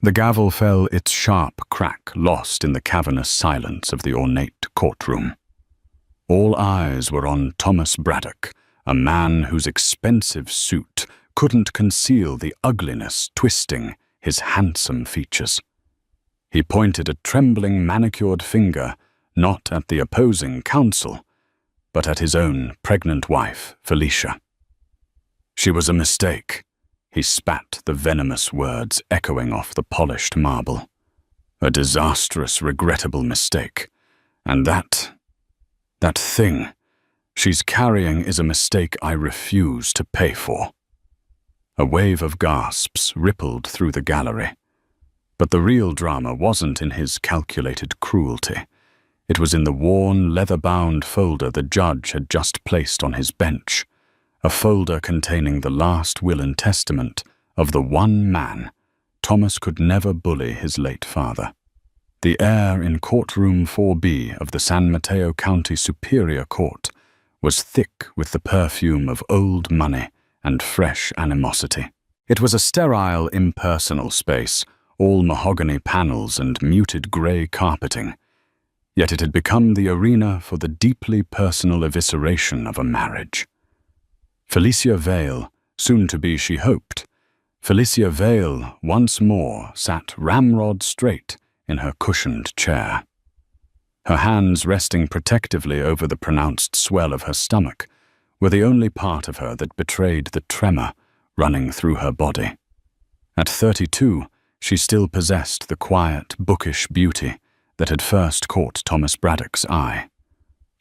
The gavel fell, its sharp crack lost in the cavernous silence of the ornate courtroom. All eyes were on Thomas Braddock, a man whose expensive suit couldn't conceal the ugliness twisting his handsome features. He pointed a trembling manicured finger not at the opposing counsel, but at his own pregnant wife, Felicia. She was a mistake. He spat the venomous words echoing off the polished marble. A disastrous, regrettable mistake. And that thing she's carrying is a mistake I refuse to pay for. A wave of gasps rippled through the gallery. But the real drama wasn't in his calculated cruelty. It was in the worn, leather-bound folder the judge had just placed on his bench, a folder containing the last will and testament of the one man Thomas could never bully his late father. The air in courtroom 4B of the San Mateo County Superior Court was thick with the perfume of old money and fresh animosity. It was a sterile, impersonal space, all mahogany panels and muted grey carpeting, yet it had become the arena for the deeply personal evisceration of a marriage. Felicia Vale, soon to be she hoped, Felicia Vale once more sat ramrod straight in her cushioned chair. Her hands resting protectively over the pronounced swell of her stomach were the only part of her that betrayed the tremor running through her body. At 32, she still possessed the quiet, bookish beauty that had first caught Thomas Braddock's eye.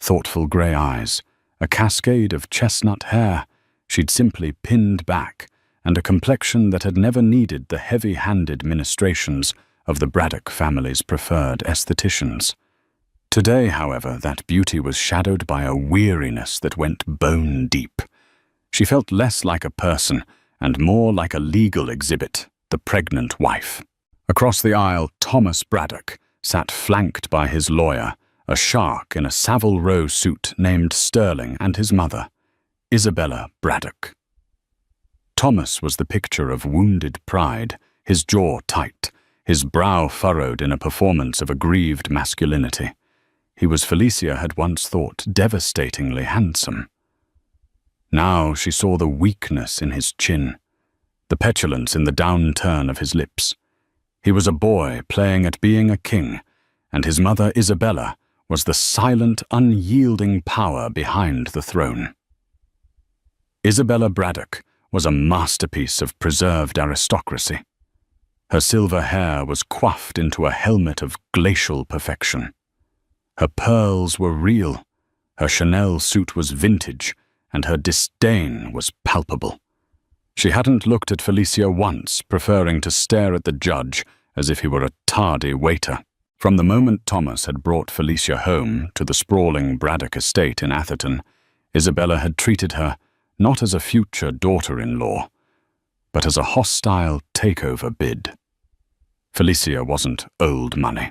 Thoughtful grey eyes, a cascade of chestnut hair she'd simply pinned back, and a complexion that had never needed the heavy-handed ministrations of the Braddock family's preferred aestheticians. Today, however, that beauty was shadowed by a weariness that went bone deep. She felt less like a person and more like a legal exhibit, the pregnant wife. Across the aisle, Thomas Braddock sat flanked by his lawyer, a shark in a Savile Row suit named Sterling, and his mother, Isabella Braddock. Thomas was the picture of wounded pride, his jaw tight, his brow furrowed in a performance of aggrieved masculinity. He was, Felicia had once thought, devastatingly handsome. Now she saw the weakness in his chin, the petulance in the downturn of his lips. He was a boy playing at being a king, and his mother Isabella was the silent, unyielding power behind the throne. Isabella Braddock was a masterpiece of preserved aristocracy. Her silver hair was coiffed into a helmet of glacial perfection. Her pearls were real, her Chanel suit was vintage, and her disdain was palpable. She hadn't looked at Felicia once, preferring to stare at the judge as if he were a tardy waiter. From the moment Thomas had brought Felicia home to the sprawling Braddock estate in Atherton, Isabella had treated her not as a future daughter-in-law, but as a hostile takeover bid. Felicia wasn't old money.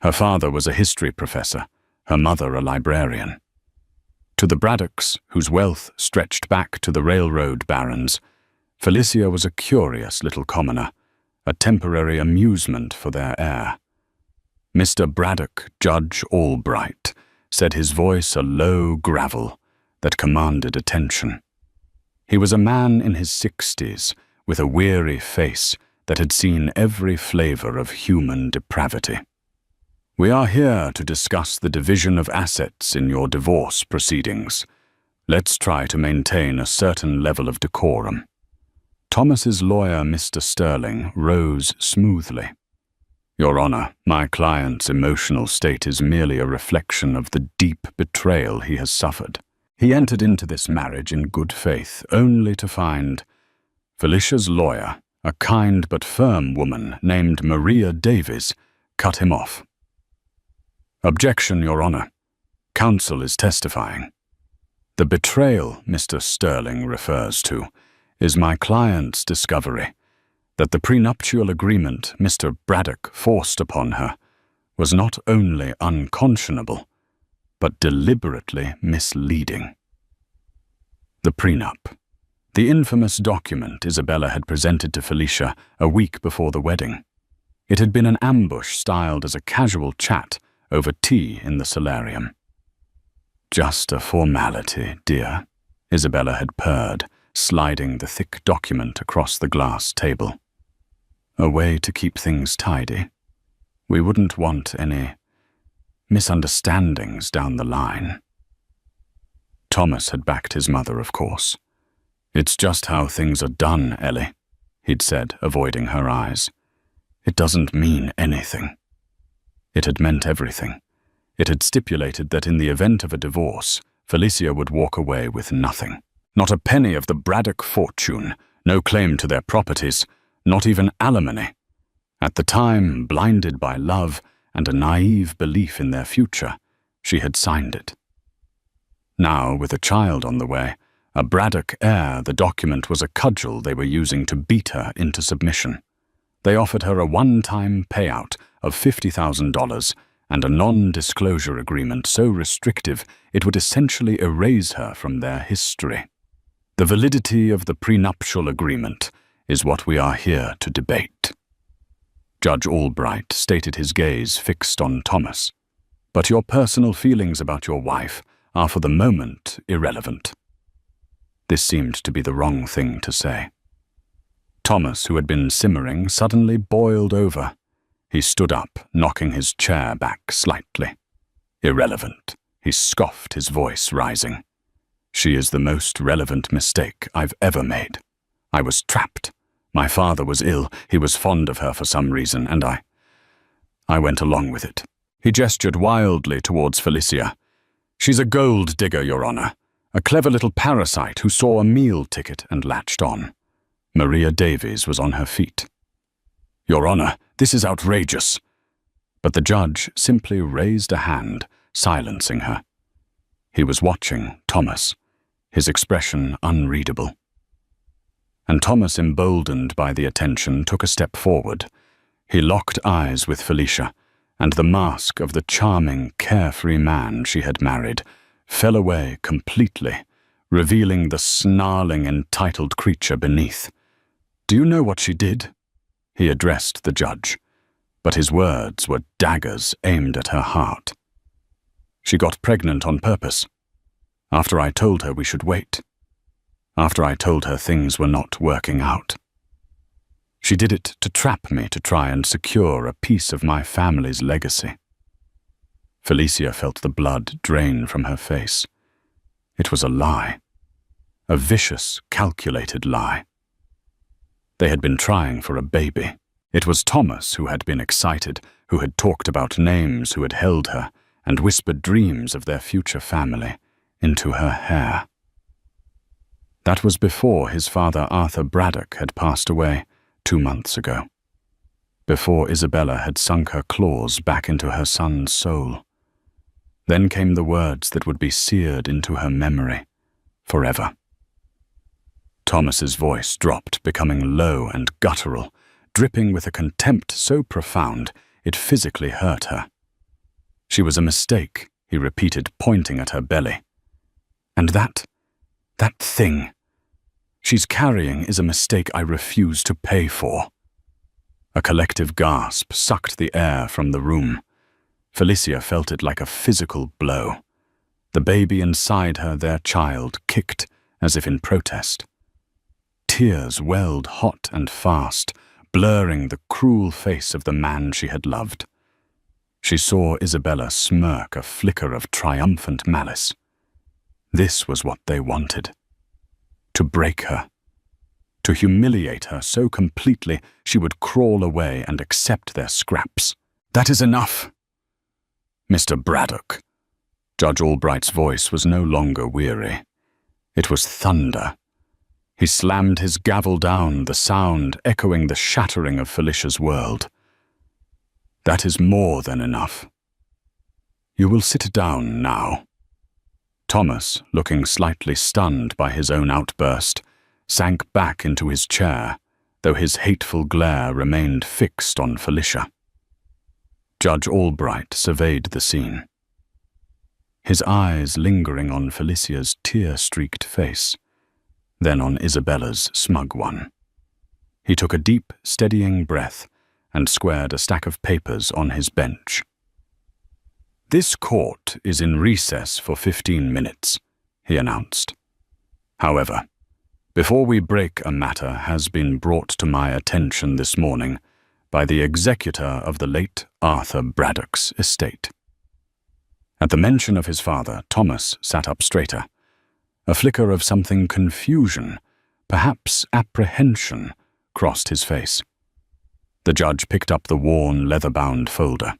Her father was a history professor, her mother a librarian. To the Braddocks, whose wealth stretched back to the railroad barons, Felicia was a curious little commoner, a temporary amusement for their heir. Mr. Braddock, Judge Albright, said, his voice a low gravel that commanded attention. He was a man in his 60s, with a weary face that had seen every flavor of human depravity. We are here to discuss the division of assets in your divorce proceedings. Let's try to maintain a certain level of decorum. Thomas's lawyer, Mr. Sterling, rose smoothly. Your Honor, my client's emotional state is merely a reflection of the deep betrayal he has suffered. He entered into this marriage in good faith, only to find Felicia's lawyer, a kind but firm woman named Maria Davies, cut him off. Objection, Your Honor. Counsel is testifying. The betrayal Mr. Sterling refers to is my client's discovery that the prenuptial agreement Mr. Braddock forced upon her was not only unconscionable, but deliberately misleading. The prenup, The infamous document Isabella had presented to Felicia a week before the wedding. It had been an ambush styled as a casual chat over tea in the solarium. "Just a formality, dear," Isabella had purred, sliding the thick document across the glass table. "A way to keep things tidy. We wouldn't want any misunderstandings down the line." Thomas had backed his mother, of course. "It's just how things are done, Ellie," he'd said, avoiding her eyes. "It doesn't mean anything." It had meant everything. It had stipulated that in the event of a divorce, Felicia would walk away with nothing. Not a penny of the Braddock fortune, no claim to their properties, not even alimony. At the time, blinded by love and a naive belief in their future, she had signed it. Now, with a child on the way, a Braddock heir, the document was a cudgel they were using to beat her into submission. They offered her a one-time payout of $50,000 and a non-disclosure agreement so restrictive it would essentially erase her from their history. The validity of the prenuptial agreement is what we are here to debate. Judge Albright stated, his gaze fixed on Thomas. "But your personal feelings about your wife are for the moment irrelevant." This seemed to be the wrong thing to say. Thomas, who had been simmering, suddenly boiled over. He stood up, knocking his chair back slightly. "Irrelevant," he scoffed, his voice rising. "She is the most relevant mistake I've ever made. I was trapped. My father was ill, he was fond of her for some reason, and I went along with it." He gestured wildly towards Felicia. "She's a gold digger, Your Honor. A clever little parasite who saw a meal ticket and latched on." Maria Davies was on her feet. "Your Honor, this is outrageous." But the judge simply raised a hand, silencing her. He was watching Thomas, his expression unreadable. And Thomas, emboldened by the attention, took a step forward. He locked eyes with Felicia, and the mask of the charming, carefree man she had married fell away completely, revealing the snarling, entitled creature beneath. "Do you know what she did?" He addressed the judge, but his words were daggers aimed at her heart. "She got pregnant on purpose. After I told her we should wait. After I told her things were not working out. She did it to trap me, to try and secure a piece of my family's legacy." Felicia felt the blood drain from her face. It was a lie. A vicious, calculated lie. They had been trying for a baby. It was Thomas who had been excited, who had talked about names, who had held her, and whispered dreams of their future family into her hair. That was before his father Arthur Braddock had passed away 2 months ago. Before Isabella had sunk her claws back into her son's soul. Then came the words that would be seared into her memory forever. Thomas's voice dropped, becoming low and guttural, dripping with a contempt so profound it physically hurt her. "She was a mistake," he repeated, pointing at her belly. "And that thing she's carrying is a mistake I refuse to pay for." A collective gasp sucked the air from the room. Felicia felt it like a physical blow. The baby inside her, their child, kicked as if in protest. Tears welled hot and fast, blurring the cruel face of the man she had loved. She saw Isabella smirk, a flicker of triumphant malice. This was what they wanted. To break her. To humiliate her so completely she would crawl away and accept their scraps. "That is enough." "Mr. Braddock." Judge Albright's voice was no longer weary. It was thunder. He slammed his gavel down, the sound echoing the shattering of Felicia's world. "That is more than enough. You will sit down now." Thomas, looking slightly stunned by his own outburst, sank back into his chair, though his hateful glare remained fixed on Felicia. Judge Albright surveyed the scene, his eyes lingering on Felicia's tear-streaked face. then on Isabella's smug one. He took a deep, steadying breath and squared a stack of papers on his bench. "This court is in recess for 15 minutes, he announced. "However, before we break, a matter has been brought to my attention this morning by the executor of the late Arthur Braddock's estate." At the mention of his father, Thomas sat up straighter. A flicker of something confusion, perhaps apprehension, crossed his face. The judge picked up the worn, leather-bound folder.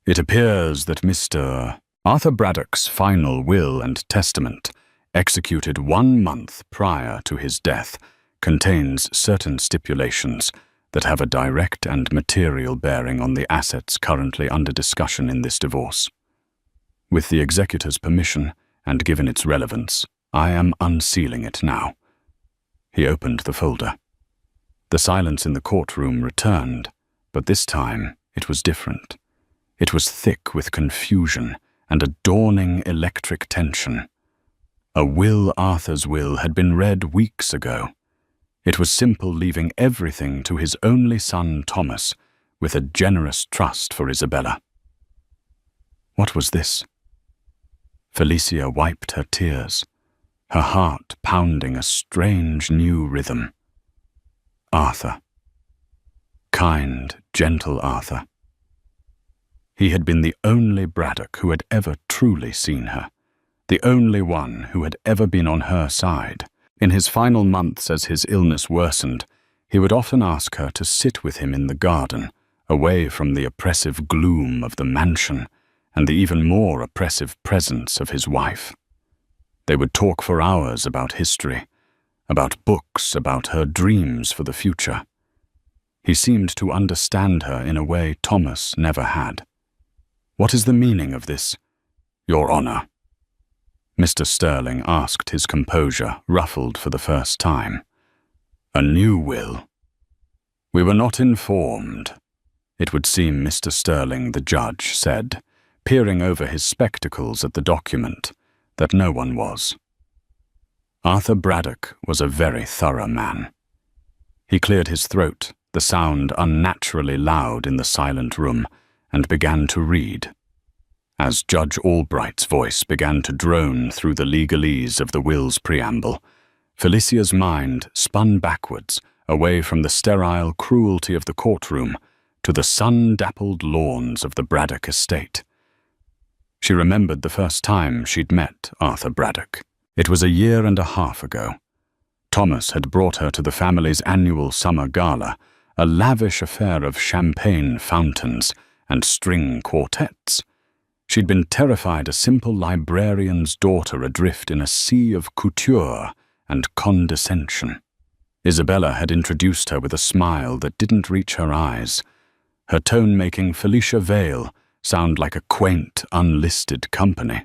"It appears that Mr. Arthur Braddock's final will and testament, executed 1 month prior to his death, contains certain stipulations that have a direct and material bearing on the assets currently under discussion in this divorce. With the executor's permission, and given its relevance, I am unsealing it now." He opened the folder. The silence in the courtroom returned, but this time it was different. It was thick with confusion and a dawning electric tension. A will, Arthur's will, had been read weeks ago. It was simple, leaving everything to his only son Thomas, with a generous trust for Isabella. What was this? Felicia wiped her tears, her heart pounding a strange new rhythm. Arthur. Kind, gentle Arthur. He had been the only Braddock who had ever truly seen her, the only one who had ever been on her side. In his final months, as his illness worsened, he would often ask her to sit with him in the garden, away from the oppressive gloom of the mansion and the even more oppressive presence of his wife. They would talk for hours about history, about books, about her dreams for the future. He seemed to understand her in a way Thomas never had. "What is the meaning of this, Your Honor?" Mr. Sterling asked, his composure ruffled for the first time. "A new will. We were not informed, it would seem Mr. Sterling, the judge, said, peering over his spectacles at the document, that no one was." Arthur Braddock was a very thorough man. He cleared his throat, the sound unnaturally loud in the silent room, and began to read. As Judge Albright's voice began to drone through the legalese of the will's preamble, Felicia's mind spun backwards, away from the sterile cruelty of the courtroom to the sun-dappled lawns of the Braddock estate. She remembered the first time she'd met Arthur Braddock. It was 1.5 years ago. Thomas had brought her to the family's annual summer gala, a lavish affair of champagne fountains and string quartets. She'd been terrified a simple librarian's daughter adrift in a sea of couture and condescension. Isabella had introduced her with a smile that didn't reach her eyes. Her tone making Felicia Vale sound like a quaint, unlisted company.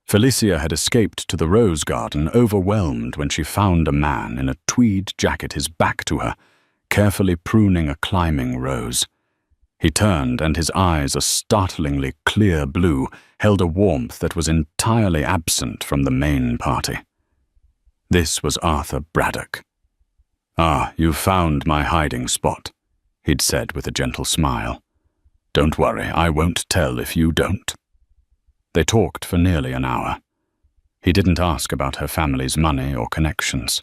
Felicia had escaped to the rose garden, overwhelmed when she found a man in a tweed jacket, his back to her, carefully pruning a climbing rose. He turned, and his eyes, a startlingly clear blue, held a warmth that was entirely absent from the main party. This was Arthur Braddock. "Ah, you've found my hiding spot," he'd said with a gentle smile. "Don't worry, I won't tell if you don't." They talked for nearly an hour. He didn't ask about her family's money or connections.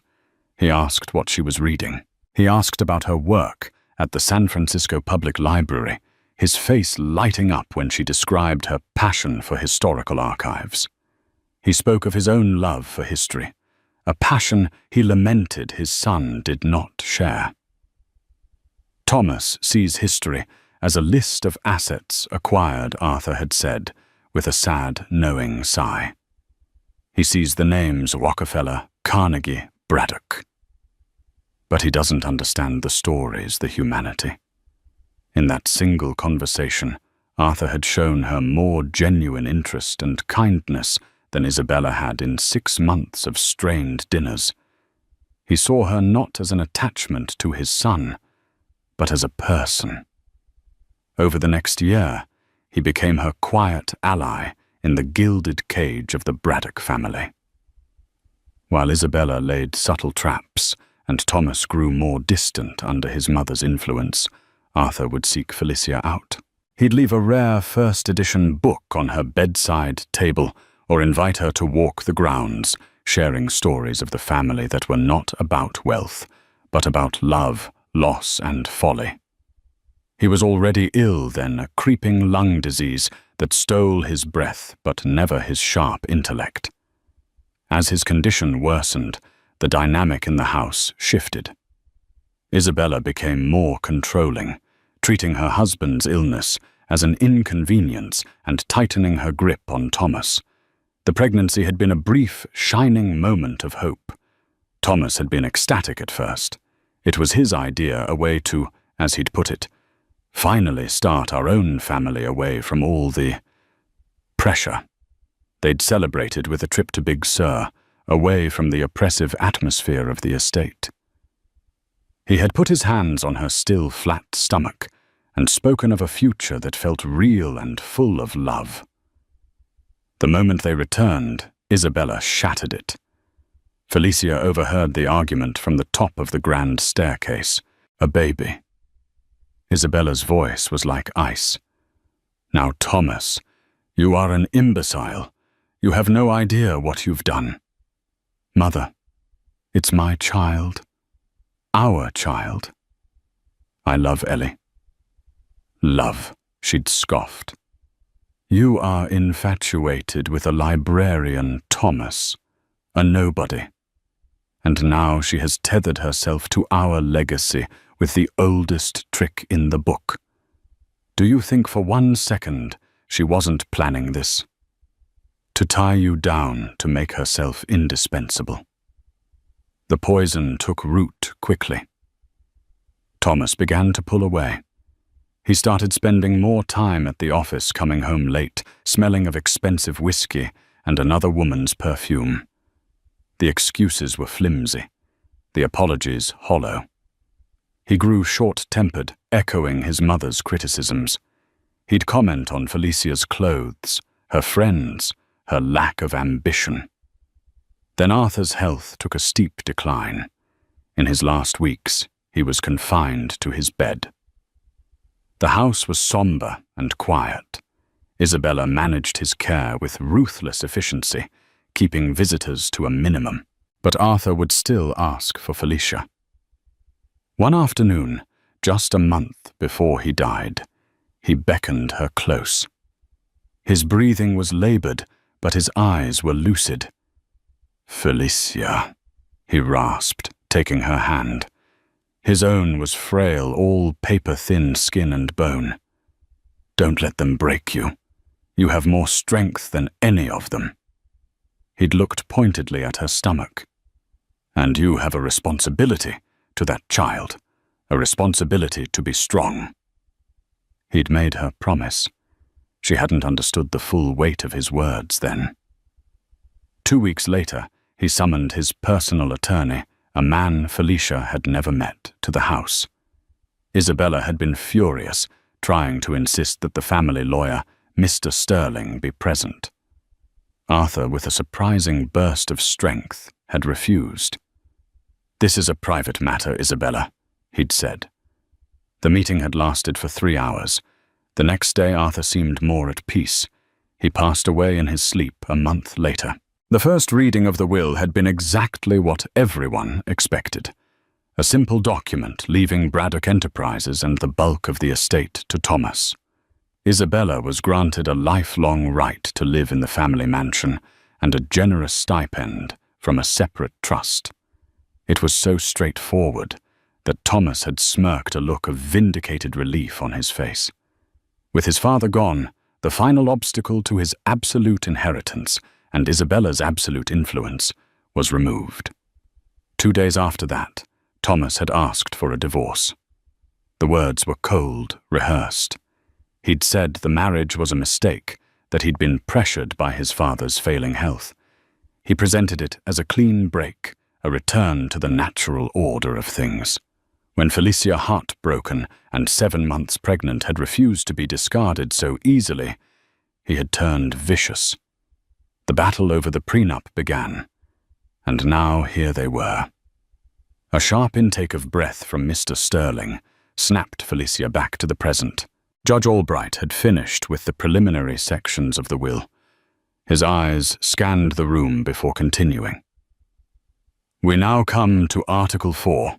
He asked what she was reading. He asked about her work at the San Francisco Public Library, his face lighting up when she described her passion for historical archives. He spoke of his own love for history, a passion he lamented his son did not share. "Thomas sees history as a list of assets acquired," Arthur had said, with a sad, knowing sigh. "He sees the names Rockefeller, Carnegie, Braddock. But he doesn't understand the stories, the humanity." In that single conversation, Arthur had shown her more genuine interest and kindness than Isabella had in 6 months of strained dinners. He saw her not as an attachment to his son, but as a person. Over the next year, he became her quiet ally in the gilded cage of the Braddock family. While Isabella laid subtle traps and Thomas grew more distant under his mother's influence, Arthur would seek Felicia out. He'd leave a rare first-edition book on her bedside table or invite her to walk the grounds, sharing stories of the family that were not about wealth, but about love, loss, and folly. He was already ill then, a creeping lung disease that stole his breath but never his sharp intellect. As his condition worsened, the dynamic in the house shifted. Isabella became more controlling, treating her husband's illness as an inconvenience and tightening her grip on Thomas. The pregnancy had been a brief, shining moment of hope. Thomas had been ecstatic at first. It was his idea, a way to, as he'd put it, finally start our own family away from all the pressure. They'd celebrated with a trip to Big Sur, away from the oppressive atmosphere of the estate. He had put his hands on her still flat stomach and spoken of a future that felt real and full of love. The moment they returned, Isabella shattered it. Felicia overheard the argument from the top of the grand staircase. A baby. Isabella's voice was like ice. "Now, Thomas, you are an imbecile. You have no idea what you've done." "Mother, it's my child. Our child. I love Ellie." "Love," she'd scoffed. "You are infatuated with a librarian, Thomas, a nobody. And now she has tethered herself to our legacy with the oldest trick in the book. Do you think for 1 second she wasn't planning this? To tie you down, to make herself indispensable." The poison took root quickly. Thomas began to pull away. He started spending more time at the office, coming home late, smelling of expensive whiskey and another woman's perfume. The excuses were flimsy, the apologies hollow. He grew short-tempered, echoing his mother's criticisms. He'd comment on Felicia's clothes, her friends, her lack of ambition. Then Arthur's health took a steep decline. In his last weeks, he was confined to his bed. The house was somber and quiet. Isabella managed his care with ruthless efficiency, keeping visitors to a minimum. But Arthur would still ask for Felicia. One afternoon, just a month before he died, he beckoned her close. His breathing was labored, but his eyes were lucid. "Felicia," he rasped, taking her hand. His own was frail, all paper-thin skin and bone. "Don't let them break you. You have more strength than any of them." He'd looked pointedly at her stomach. "And you have a responsibility to that child, a responsibility to be strong." He'd made her promise. She hadn't understood the full weight of his words then. 2 weeks later, he summoned his personal attorney, a man Felicia had never met, to the house. Isabella had been furious, trying to insist that the family lawyer, Mr. Sterling, be present. Arthur, with a surprising burst of strength, had refused. "This is a private matter, Isabella," he'd said. The meeting had lasted for 3 hours. The next day Arthur seemed more at peace. He passed away in his sleep a month later. The first reading of the will had been exactly what everyone expected. A simple document leaving Braddock Enterprises and the bulk of the estate to Thomas. Isabella was granted a lifelong right to live in the family mansion and a generous stipend from a separate trust. It was so straightforward that Thomas had smirked a look of vindicated relief on his face. With his father gone, the final obstacle to his absolute inheritance and Isabella's absolute influence was removed. 2 days after that, Thomas had asked for a divorce. The words were cold, rehearsed. He'd said the marriage was a mistake, that he'd been pressured by his father's failing health. He presented it as a clean break, a return to the natural order of things. When Felicia, heartbroken and 7 months pregnant, had refused to be discarded so easily, he had turned vicious. The battle over the prenup began. And now here they were. A sharp intake of breath from Mr. Sterling snapped Felicia back to the present. Judge Albright had finished with the preliminary sections of the will. His eyes scanned the room before continuing. "We now come to Article 4.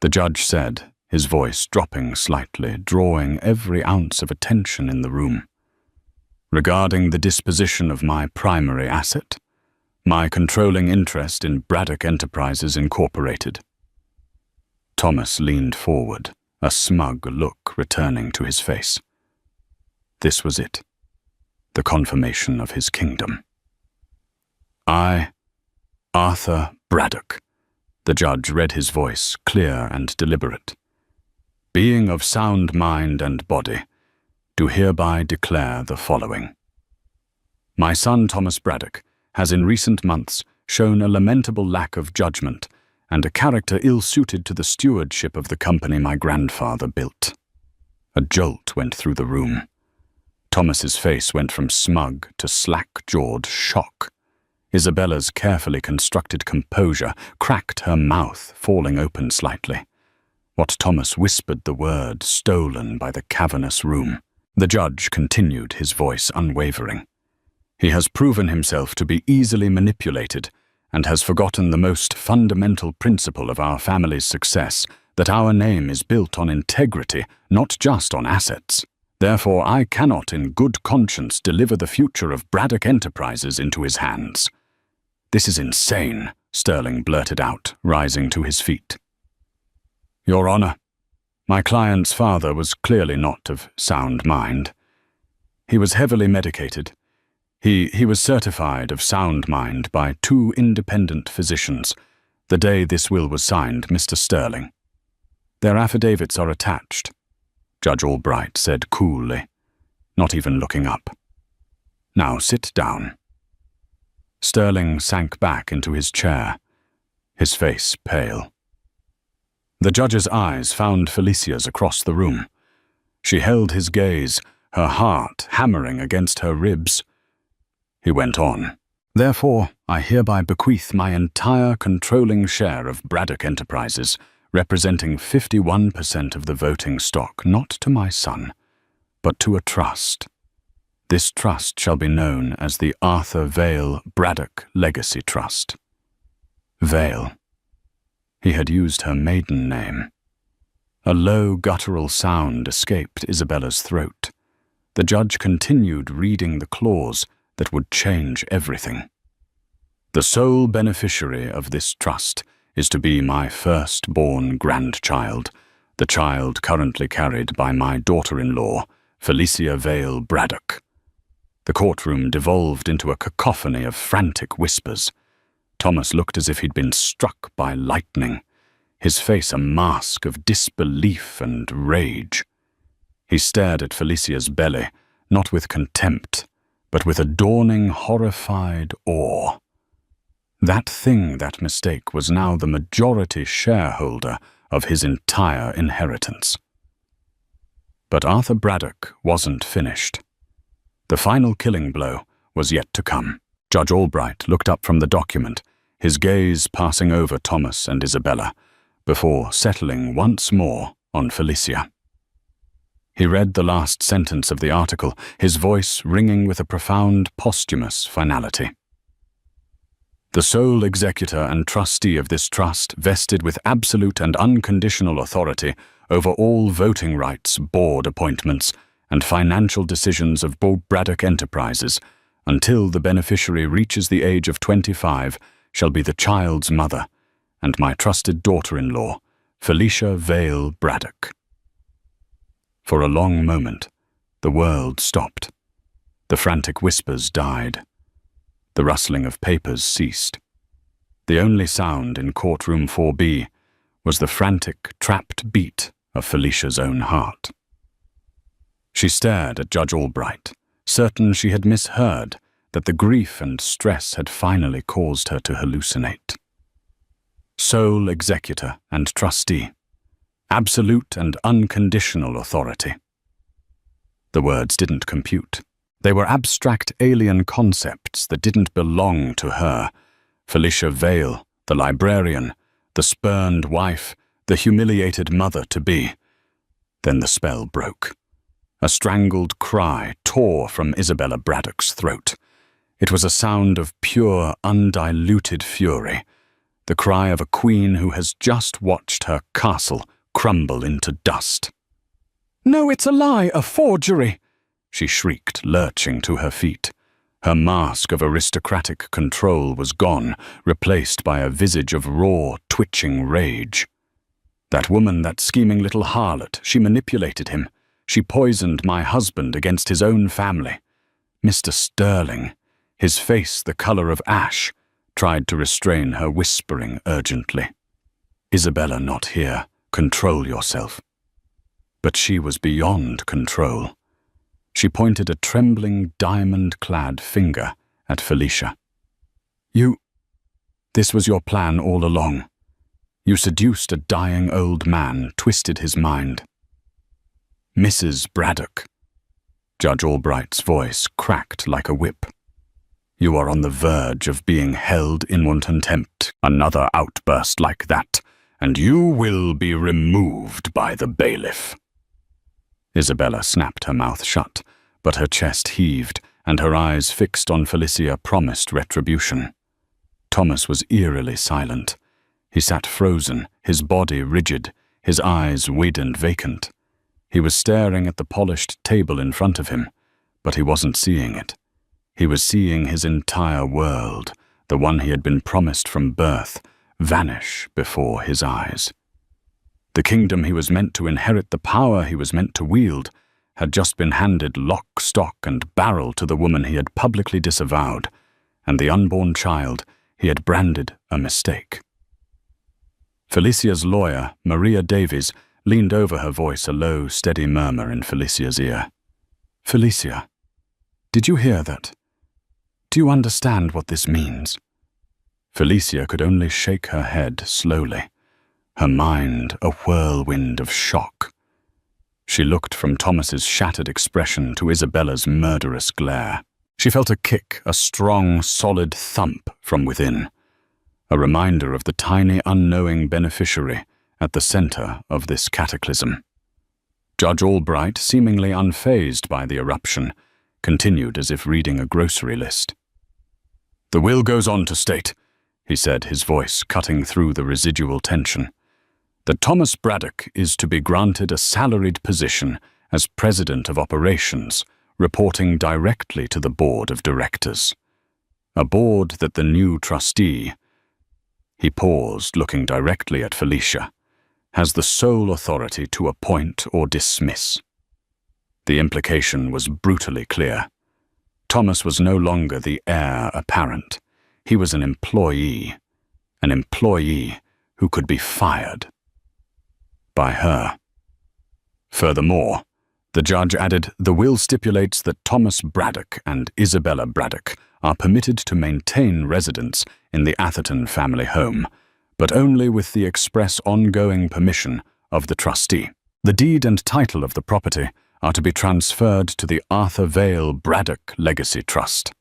The judge said, his voice dropping slightly, drawing every ounce of attention in the room. "Regarding the disposition of my primary asset, my controlling interest in Braddock Enterprises Incorporated." Thomas leaned forward, a smug look returning to his face. This was it, the confirmation of his kingdom. "I, Arthur Braddock," the judge read his voice, clear and deliberate, "being of sound mind and body, do hereby declare the following. My son Thomas Braddock has in recent months shown a lamentable lack of judgment and a character ill-suited to the stewardship of the company my grandfather built." A jolt went through the room. Thomas's face went from smug to slack-jawed shock. Isabella's carefully constructed composure cracked her mouth, falling open slightly. What Thomas whispered the word stolen by the cavernous room. The judge continued, his voice unwavering. "He has proven himself to be easily manipulated and has forgotten the most fundamental principle of our family's success, that our name is built on integrity, not just on assets. Therefore, I cannot in good conscience deliver the future of Braddock Enterprises into his hands." "This is insane," Sterling blurted out, rising to his feet. "Your Honor, my client's father was clearly not of sound mind. He was heavily medicated. He was certified of sound mind by 2 independent physicians the day this will was signed, Mr. Sterling. Their affidavits are attached," Judge Albright said coolly, not even looking up. "Now sit down." Sterling sank back into his chair, his face pale. The judge's eyes found Felicia's across the room. She held his gaze, her heart hammering against her ribs. He went on. "Therefore, I hereby bequeath my entire controlling share of Braddock Enterprises, representing 51% of the voting stock, not to my son, but to a trust. This trust shall be known as the Arthur Vale Braddock Legacy Trust." Vale. He had used her maiden name. A low guttural sound escaped Isabella's throat. The judge continued reading the clause that would change everything. "The sole beneficiary of this trust is to be my first-born grandchild, the child currently carried by my daughter-in-law, Felicia Vale Braddock." The courtroom devolved into a cacophony of frantic whispers. Thomas looked as if he'd been struck by lightning, his face a mask of disbelief and rage. He stared at Felicia's belly, not with contempt, but with a dawning, horrified awe. That mistake was now the majority shareholder of his entire inheritance. But Arthur Braddock wasn't finished. The final killing blow was yet to come. Judge Albright looked up from the document, his gaze passing over Thomas and Isabella, before settling once more on Felicia. He read the last sentence of the article, his voice ringing with a profound posthumous finality. "The sole executor and trustee of this trust, vested with absolute and unconditional authority over all voting rights, board appointments, and financial decisions of Braddock Enterprises, until the beneficiary reaches the age of 25, shall be the child's mother, and my trusted daughter-in-law, Felicia Vale Braddock." For a long moment, the world stopped. The frantic whispers died. The rustling of papers ceased. The only sound in courtroom 4B was the frantic, trapped beat of Felicia's own heart. She stared at Judge Albright, certain she had misheard, that the grief and stress had finally caused her to hallucinate. Sole executor and trustee. Absolute and unconditional authority. The words didn't compute. They were abstract alien concepts that didn't belong to her. Felicia Vale, the librarian, the spurned wife, the humiliated mother-to-be. Then the spell broke. A strangled cry tore from Isabella Braddock's throat. It was a sound of pure, undiluted fury, the cry of a queen who has just watched her castle crumble into dust. "No, it's a lie, a forgery!" she shrieked, lurching to her feet. Her mask of aristocratic control was gone, replaced by a visage of raw, twitching rage. That woman, that scheming little harlot, she manipulated him. She poisoned my husband against his own family. Mr. Sterling, his face the color of ash, tried to restrain her, whispering urgently, "Isabella not here. Control yourself." But she was beyond control. She pointed a trembling, diamond-clad finger at Felicia. This was your plan all along. You seduced a dying old man, twisted his mind." "Mrs. Braddock." Judge Albright's voice cracked like a whip. "You are on the verge of being held in contempt. Another outburst like that, and you will be removed by the bailiff." Isabella snapped her mouth shut, but her chest heaved, and her eyes fixed on Felicia promised retribution. Thomas was eerily silent. He sat frozen, his body rigid, his eyes wide and vacant. He was staring at the polished table in front of him, but he wasn't seeing it. He was seeing his entire world, the one he had been promised from birth, vanish before his eyes. The kingdom he was meant to inherit, the power he was meant to wield, had just been handed lock, stock, and barrel to the woman he had publicly disavowed, and the unborn child he had branded a mistake. Felicia's lawyer, Maria Davies, leaned over her, voice a low, steady murmur in Felicia's ear. "Felicia, did you hear that? Do you understand what this means?" Felicia could only shake her head slowly, her mind a whirlwind of shock. She looked from Thomas's shattered expression to Isabella's murderous glare. She felt a kick, a strong, solid thump from within, a reminder of the tiny, unknowing beneficiary at the center of this cataclysm. Judge Albright, seemingly unfazed by the eruption, continued as if reading a grocery list. "The will goes on to state," he said, his voice cutting through the residual tension, "that Thomas Braddock is to be granted a salaried position as President of Operations, reporting directly to the Board of Directors. A board that the new trustee," he paused, looking directly at Felicia, "has the sole authority to appoint or dismiss." The implication was brutally clear. Thomas was no longer the heir apparent. He was an employee who could be fired. By her. Furthermore, the judge added, "The will stipulates that Thomas Braddock and Isabella Braddock are permitted to maintain residence in the Atherton family home, but only with the express ongoing permission of the trustee. The deed and title of the property are to be transferred to the Arthur Vale Braddock Legacy Trust."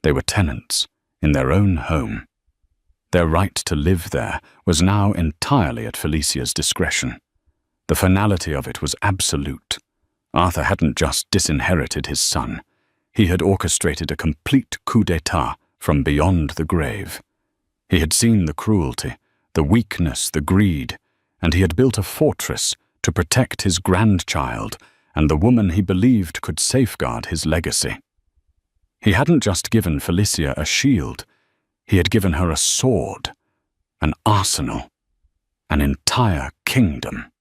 They were tenants in their own home. Their right to live there was now entirely at Felicia's discretion. The finality of it was absolute. Arthur hadn't just disinherited his son. He had orchestrated a complete coup d'etat from beyond the grave. He had seen the cruelty, the weakness, the greed, and he had built a fortress to protect his grandchild and the woman he believed could safeguard his legacy. He hadn't just given Felicia a shield. He had given her a sword, an arsenal, an entire kingdom.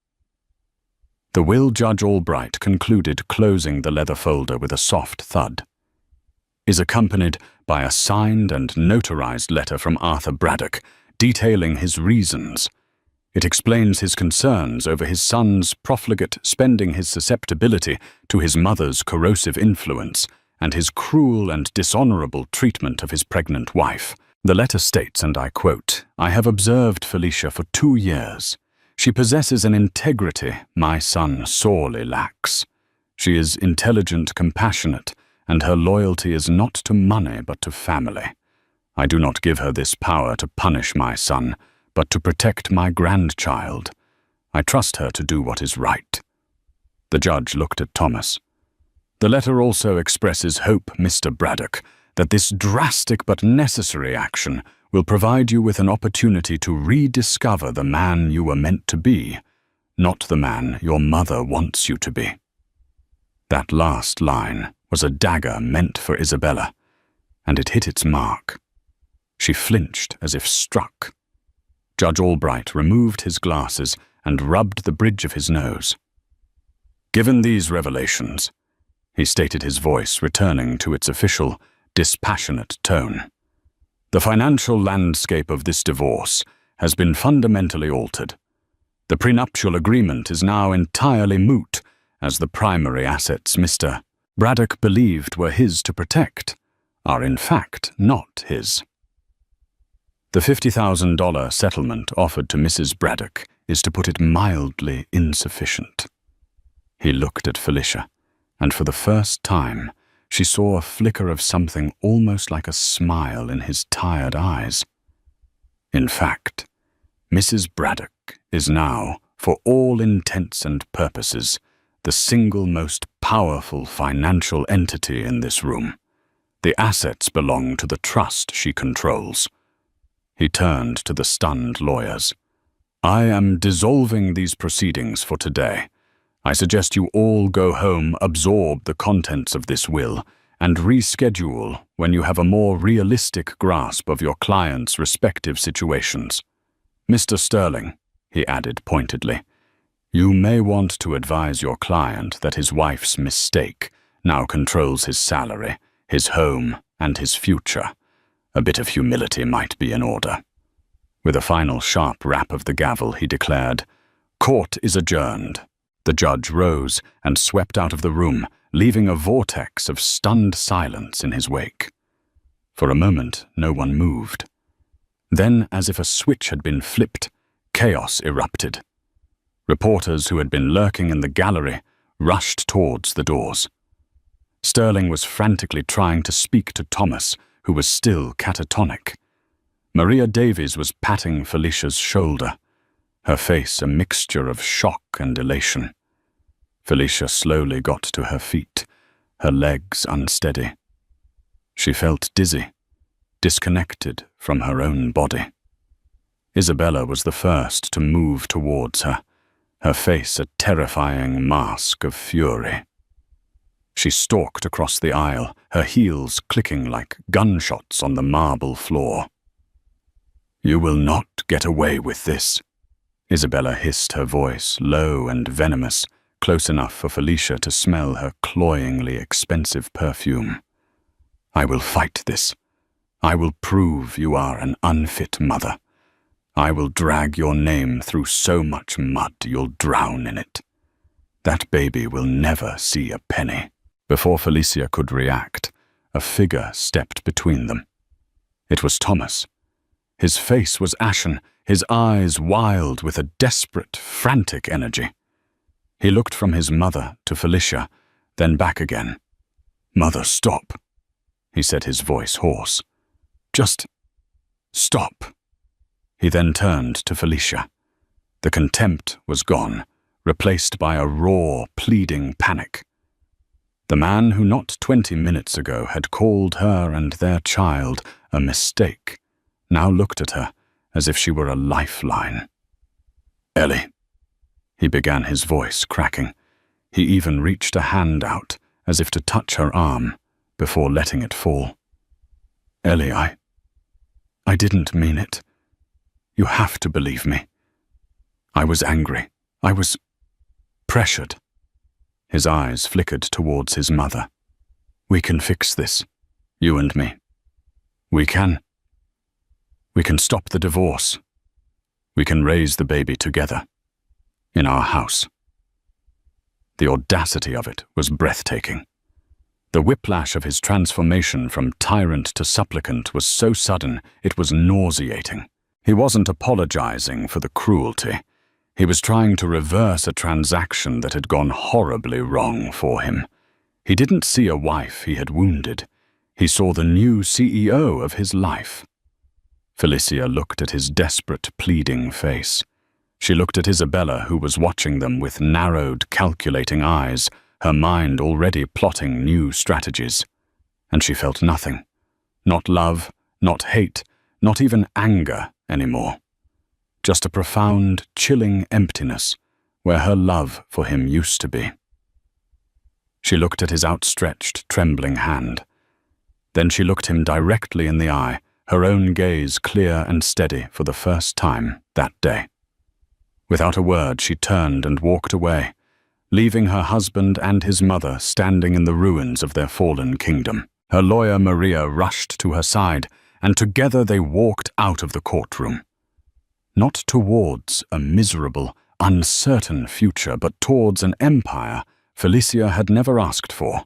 The will Judge Albright concluded, closing the leather folder with a soft thud, "is accompanied by a signed and notarized letter from Arthur Braddock detailing his reasons. It explains his concerns over his son's profligate spending, his susceptibility to his mother's corrosive influence, and his cruel and dishonorable treatment of his pregnant wife. The letter states, and I quote, 'I have observed Felicia for 2 years. She possesses an integrity my son sorely lacks. She is intelligent, compassionate, and her loyalty is not to money but to family. I do not give her this power to punish my son, but to protect my grandchild. I trust her to do what is right." The judge looked at Thomas. "The letter also expresses hope, Mr. Braddock, that this drastic but necessary action will provide you with an opportunity to rediscover the man you were meant to be, not the man your mother wants you to be." That last line was a dagger meant for Isabella, and it hit its mark. She flinched as if struck. Judge Albright removed his glasses and rubbed the bridge of his nose. "Given these revelations," he stated, his voice returning to its official, dispassionate tone, "the financial landscape of this divorce has been fundamentally altered. The prenuptial agreement is now entirely moot, as the primary assets Mr. Braddock believed were his to protect are in fact not his. The $50,000 settlement offered to Mrs. Braddock is, to put it mildly, insufficient." He looked at Felicia, and for the first time she saw a flicker of something almost like a smile in his tired eyes. "In fact, Mrs. Braddock is now, for all intents and purposes, the single most powerful financial entity in this room. The assets belong to the trust she controls." He turned to the stunned lawyers. "I am dissolving these proceedings for today. I suggest you all go home, absorb the contents of this will, and reschedule when you have a more realistic grasp of your clients' respective situations. Mr. Sterling," he added pointedly, "you may want to advise your client that his wife's mistake now controls his salary, his home, and his future. A bit of humility might be in order." With a final sharp rap of the gavel, he declared, "Court is adjourned." The judge rose and swept out of the room, leaving a vortex of stunned silence in his wake. For a moment, no one moved. Then, as if a switch had been flipped, chaos erupted. Reporters who had been lurking in the gallery rushed towards the doors. Sterling was frantically trying to speak to Thomas, who was still catatonic. Maria Davies was patting Felicia's shoulder, her face a mixture of shock and elation. Felicia slowly got to her feet, her legs unsteady. She felt dizzy, disconnected from her own body. Isabella was the first to move towards her, her face a terrifying mask of fury. She stalked across the aisle, her heels clicking like gunshots on the marble floor. "You will not get away with this," Isabella hissed, her voice low and venomous, close enough for Felicia to smell her cloyingly expensive perfume. "I will fight this. I will prove you are an unfit mother. I will drag your name through so much mud you'll drown in it. That baby will never see a penny." Before Felicia could react, a figure stepped between them. It was Thomas. His face was ashen, his eyes wild with a desperate, frantic energy. He looked from his mother to Felicia, then back again. "Mother, stop," he said, his voice hoarse. "Just stop." He then turned to Felicia. The contempt was gone, replaced by a raw, pleading panic. The man who not 20 minutes ago had called her and their child a mistake now looked at her as if she were a lifeline. "Ellie," he began, his voice cracking. He even reached a hand out as if to touch her arm before letting it fall. "Ellie, I didn't mean it. You have to believe me. I was angry. I was pressured." His eyes flickered towards his mother. "We can fix this, you and me. We can. We can stop the divorce. We can raise the baby together, in our house." The audacity of it was breathtaking. The whiplash of his transformation from tyrant to supplicant was so sudden it was nauseating. He wasn't apologizing for the cruelty. He was trying to reverse a transaction that had gone horribly wrong for him. He didn't see a wife he had wounded. He saw the new CEO of his life. Felicia looked at his desperate, pleading face. She looked at Isabella, who was watching them with narrowed, calculating eyes, her mind already plotting new strategies. And she felt nothing. Not love, not hate, not even anger anymore. Just a profound, chilling emptiness where her love for him used to be. She looked at his outstretched, trembling hand. Then she looked him directly in the eye, her own gaze clear and steady for the first time that day. Without a word, she turned and walked away, leaving her husband and his mother standing in the ruins of their fallen kingdom. Her lawyer Maria rushed to her side, and together they walked out of the courtroom. Not towards a miserable, uncertain future, but towards an empire Felicia had never asked for,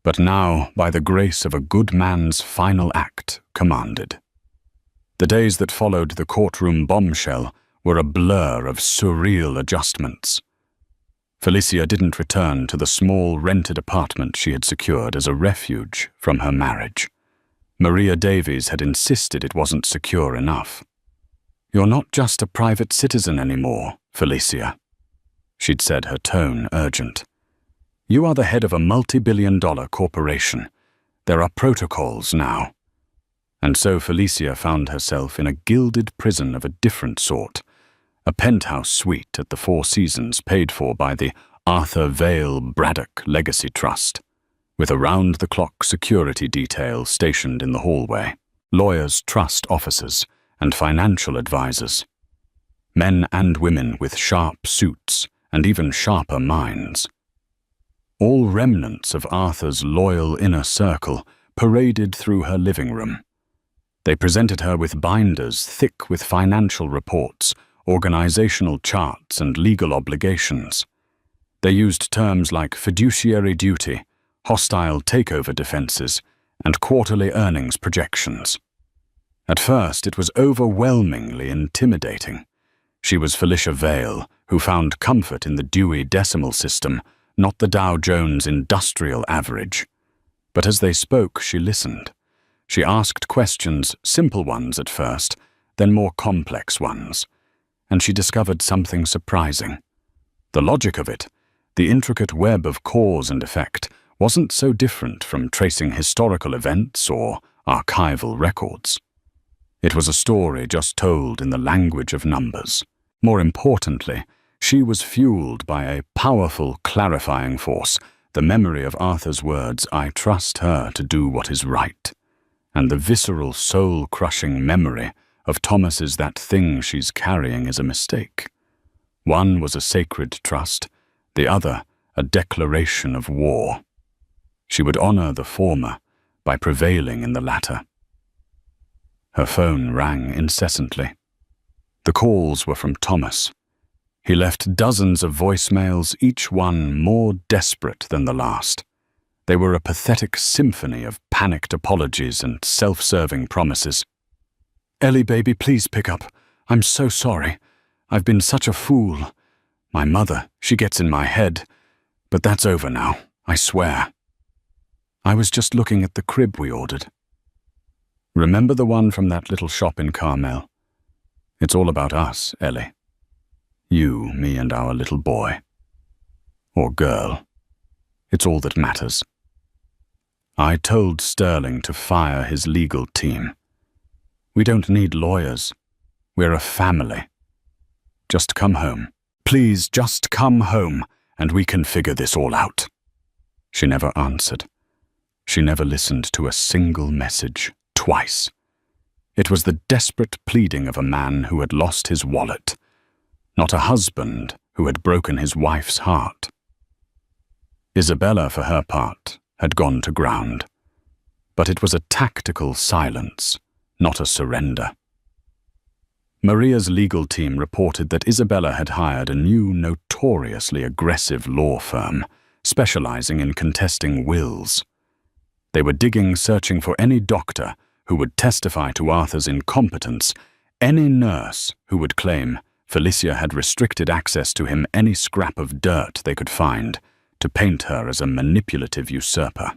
but now, by the grace of a good man's final act, commanded. The days that followed the courtroom bombshell were a blur of surreal adjustments. Felicia didn't return to the small rented apartment she had secured as a refuge from her marriage. Maria Davies had insisted it wasn't secure enough. "You're not just a private citizen anymore, Felicia," she'd said, her tone urgent. "You are the head of a multi-billion-dollar corporation. There are protocols now." And so Felicia found herself in a gilded prison of a different sort, a penthouse suite at the Four Seasons paid for by the Arthur Vale Braddock Legacy Trust, with a round-the-clock security detail stationed in the hallway, lawyers, trust officers, and financial advisors. Men and women with sharp suits and even sharper minds. All remnants of Arthur's loyal inner circle paraded through her living room. They presented her with binders thick with financial reports, organizational charts, and legal obligations. They used terms like fiduciary duty, hostile takeover defenses, and quarterly earnings projections. At first, it was overwhelmingly intimidating. She was Felicia Vale, who found comfort in the Dewey Decimal System, not the Dow Jones Industrial Average. But as they spoke, she listened. She asked questions, simple ones at first, then more complex ones. And she discovered something surprising. The logic of it, the intricate web of cause and effect, wasn't so different from tracing historical events or archival records. It was a story just told in the language of numbers. More importantly, she was fueled by a powerful clarifying force, the memory of Arthur's words, "I trust her to do what is right," and the visceral, soul-crushing memory of Thomas's "that thing she's carrying is a mistake." One was a sacred trust, the other a declaration of war. She would honor the former by prevailing in the latter. Her phone rang incessantly. The calls were from Thomas. He left dozens of voicemails, each one more desperate than the last. They were a pathetic symphony of panicked apologies and self-serving promises. "Ellie, baby, please pick up. I'm so sorry. I've been such a fool. My mother, she gets in my head. But that's over now, I swear. I was just looking at the crib we ordered. Remember the one from that little shop in Carmel? It's all about us, Ellie. You, me, and our little boy. Or girl. It's all that matters. I told Sterling to fire his legal team. We don't need lawyers. We're a family. Just come home. Please, just come home, and we can figure this all out." She never answered. She never listened to a single message, twice. It was the desperate pleading of a man who had lost his wallet, not a husband who had broken his wife's heart. Isabella, for her part, had gone to ground. But it was a tactical silence, not a surrender. Maria's legal team reported that Isabella had hired a new, notoriously aggressive law firm, specializing in contesting wills. They were digging, searching for any doctor who would testify to Arthur's incompetence, any nurse who would claim Felicia had restricted access to him, any scrap of dirt they could find, to paint her as a manipulative usurper.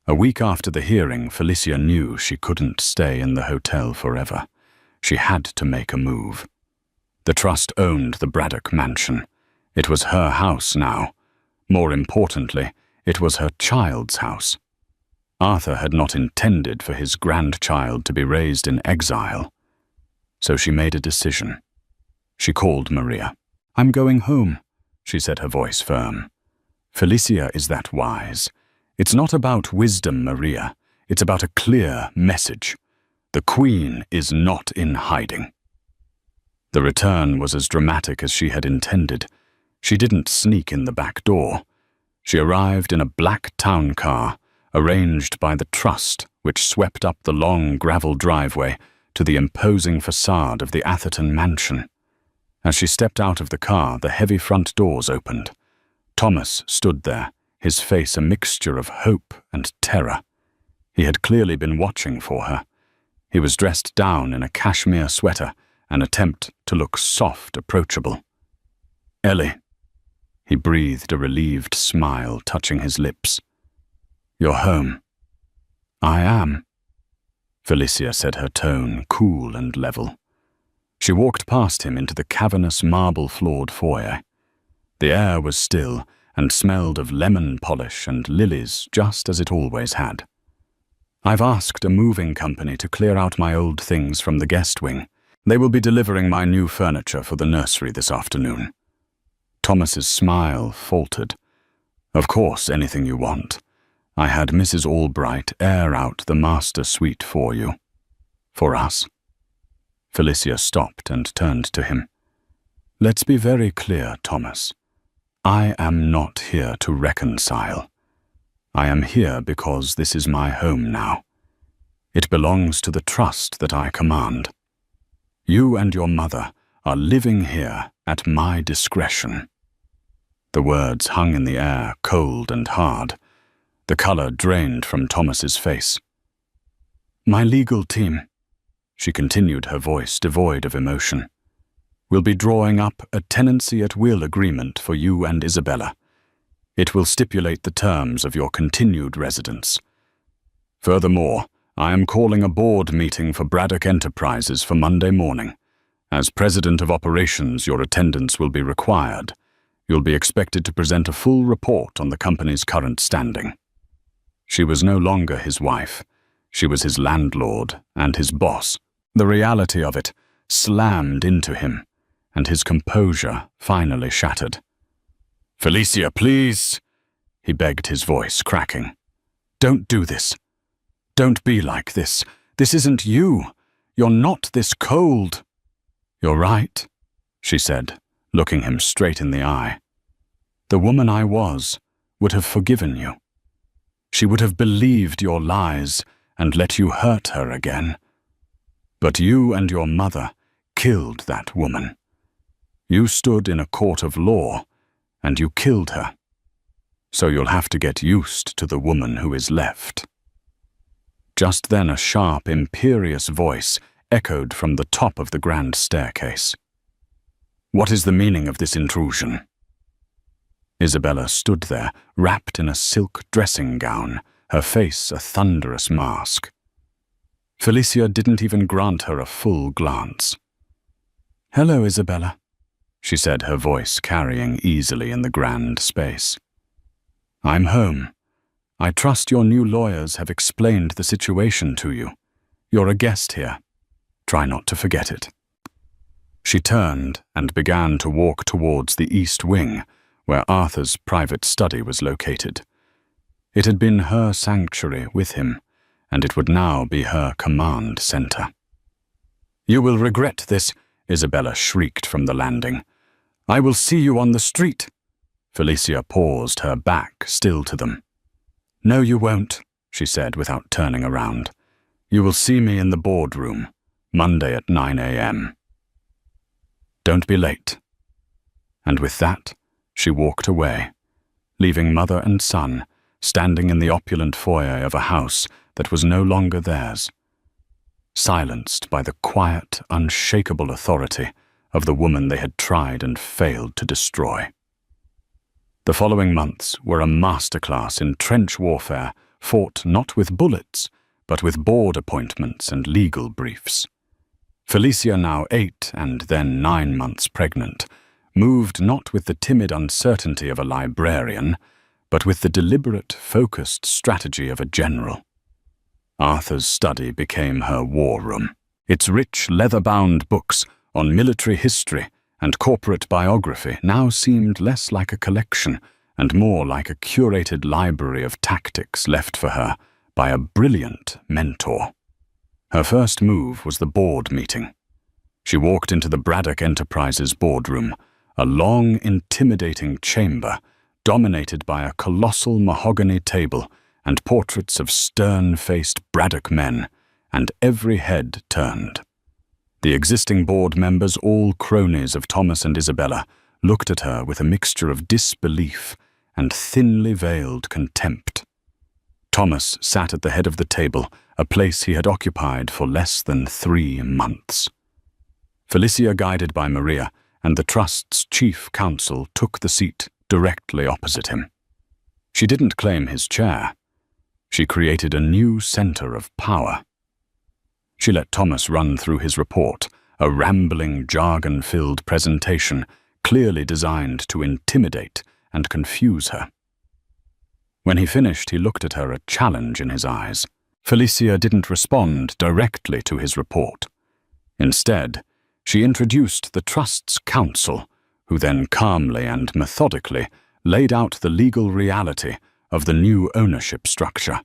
A week after the hearing, Felicia knew she couldn't stay in the hotel forever. She had to make a move. The trust owned the Braddock mansion. It was her house now. More importantly, it was her child's house. Arthur had not intended for his grandchild to be raised in exile. So she made a decision. She called Maria. "I'm going home," she said, her voice firm. Felicia is that wise. It's not about wisdom, Maria. It's about a clear message. The Queen is not in hiding. The return was as dramatic as she had intended. She didn't sneak in the back door. She arrived in a black town car, arranged by the trust, which swept up the long gravel driveway to the imposing facade of the Atherton mansion. As she stepped out of the car, the heavy front doors opened. Thomas stood there, his face a mixture of hope and terror. He had clearly been watching for her. He was dressed down in a cashmere sweater, an attempt to look soft, approachable. "Ellie." He breathed a relieved smile, touching his lips. "You're home." "I am," Felicia said, her tone cool and level. She walked past him into the cavernous marble-floored foyer. The air was still and smelled of lemon polish and lilies, just as it always had. "I've asked a moving company to clear out my old things from the guest wing. They will be delivering my new furniture for the nursery this afternoon." Thomas's smile faltered. "Of course, anything you want. I had Mrs. Albright air out the master suite for you. For us." Felicia stopped and turned to him. "Let's be very clear, Thomas. I am not here to reconcile. I am here because this is my home now. It belongs to the trust that I command. You and your mother are living here at my discretion." The words hung in the air, cold and hard. The color drained from Thomas's face. "My legal team," she continued, her voice devoid of emotion, "will be drawing up a tenancy at will agreement for you and Isabella. It will stipulate the terms of your continued residence. Furthermore, I am calling a board meeting for Braddock Enterprises for Monday morning. As president of operations, your attendance will be required. You'll be expected to present a full report on the company's current standing." She was no longer his wife. She was his landlord and his boss. The reality of it slammed into him, and his composure finally shattered. "Felicia, please," he begged, his voice cracking. "Don't do this. Don't be like this. This isn't you. You're not this cold." "You're right," she said, looking him straight in the eye. "The woman I was would have forgiven you. She would have believed your lies and let you hurt her again. But you and your mother killed that woman. You stood in a court of law, and you killed her. So you'll have to get used to the woman who is left." Just then a sharp, imperious voice echoed from the top of the grand staircase. "What is the meaning of this intrusion?" Isabella stood there, wrapped in a silk dressing gown, her face a thunderous mask. Felicia didn't even grant her a full glance. "Hello, Isabella," she said, her voice carrying easily in the grand space. "I'm home. I trust your new lawyers have explained the situation to you. You're a guest here. Try not to forget it." She turned and began to walk towards the east wing, where Arthur's private study was located. It had been her sanctuary with him, and it would now be her command center. "You will regret this," Isabella shrieked from the landing. "I will see you on the street." Felicia paused, her back still to them. "No, you won't," she said without turning around. "You will see me in the boardroom, Monday at 9 a.m. Don't be late." And with that, she walked away, leaving mother and son standing in the opulent foyer of a house that was no longer theirs, silenced by the quiet, unshakable authority of the woman they had tried and failed to destroy. The following months were a masterclass in trench warfare fought not with bullets, but with board appointments and legal briefs. Felicia, now 8 and then 9 months pregnant, moved not with the timid uncertainty of a librarian, but with the deliberate, focused strategy of a general. Arthur's study became her war room. Its rich, leather-bound books on military history and corporate biography now seemed less like a collection and more like a curated library of tactics left for her by a brilliant mentor. Her first move was the board meeting. She walked into the Braddock Enterprises boardroom, a long, intimidating chamber dominated by a colossal mahogany table and portraits of stern-faced Braddock men, and every head turned. The existing board members, all cronies of Thomas and Isabella, looked at her with a mixture of disbelief and thinly veiled contempt. Thomas sat at the head of the table, a place he had occupied for less than 3 months. Felicia, guided by Maria, and the Trust's chief counsel, took the seat directly opposite him. She didn't claim his chair. She created a new center of power. She let Thomas run through his report, a rambling, jargon-filled presentation clearly designed to intimidate and confuse her. When he finished, he looked at her, a challenge in his eyes. Felicia didn't respond directly to his report. Instead, she introduced the Trust's counsel, who then calmly and methodically laid out the legal reality of the new ownership structure.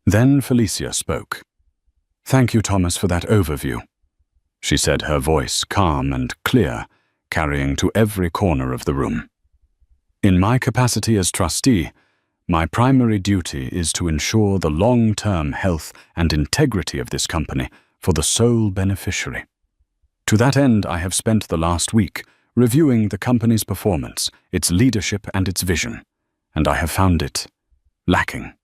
Then Felicia spoke. "Thank you, Thomas, for that overview," she said, her voice calm and clear, carrying to every corner of the room. "In my capacity as trustee, my primary duty is to ensure the long-term health and integrity of this company for the sole beneficiary. To that end, I have spent the last week reviewing the company's performance, its leadership, and its vision, and I have found it lacking."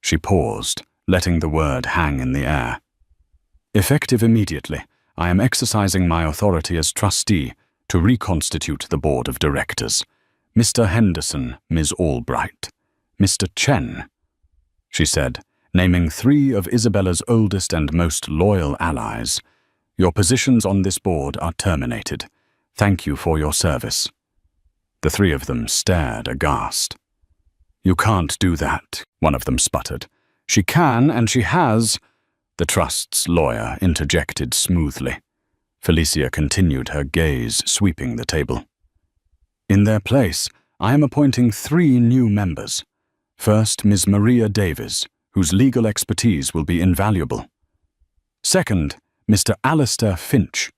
She paused, letting the word hang in the air. "Effective immediately, I am exercising my authority as trustee to reconstitute the board of directors. Mr. Henderson, Ms. Albright, Mr. Chen," she said, naming 3 of Isabella's oldest and most loyal allies. "Your positions on this board are terminated. Thank you for your service." The 3 of them stared aghast. "You can't do that," one of them sputtered. "She can, and she has," the Trust's lawyer interjected smoothly. Felicia continued, her gaze sweeping the table. "In their place, I am appointing 3 new members. First, Ms. Maria Davies, whose legal expertise will be invaluable. Second, Mr. Alistair Finch."